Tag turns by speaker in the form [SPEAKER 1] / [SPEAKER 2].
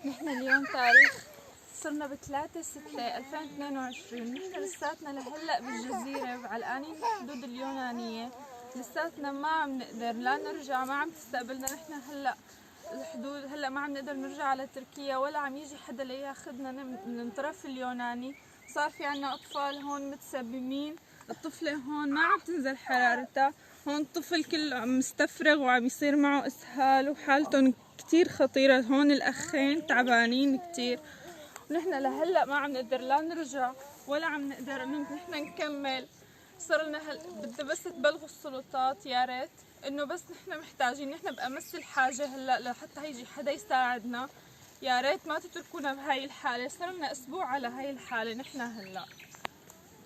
[SPEAKER 1] نحن اليوم تاريخ صرنا ب3/6/2022. نحن لساتنا لهلا بالجزيرة علقانين بالحدود اليونانية، لساتنا ما عم نقدر لا نرجع، ما عم تستقبلنا. نحن هلا الحدود هلا ما عم نقدر نرجع على تركيا، ولا عم يجي حدا لياخذنا من الطرف اليوناني. صار في عنا اطفال هون متسممين، الطفلة هون ما عم تنزل حرارتها، هون الطفل كله عم مستفرغ وعم يصير معه اسهال وحالتهم كتير خطيرة. هون الاخين تعبانين كتير، ونحن لهلا ما عم نقدر لا نرجع ولا عم نقدر نحن نكمل. صرنا بدي بس تبلغوا السلطات يا ريت، انه بس نحن محتاجين، نحن بأمس الحاجة هلا لحتى يجي حدا يساعدنا. يا ريت ما تتركونا بهاي الحالة، صرنا اسبوع على هاي الحالة نحن هلا.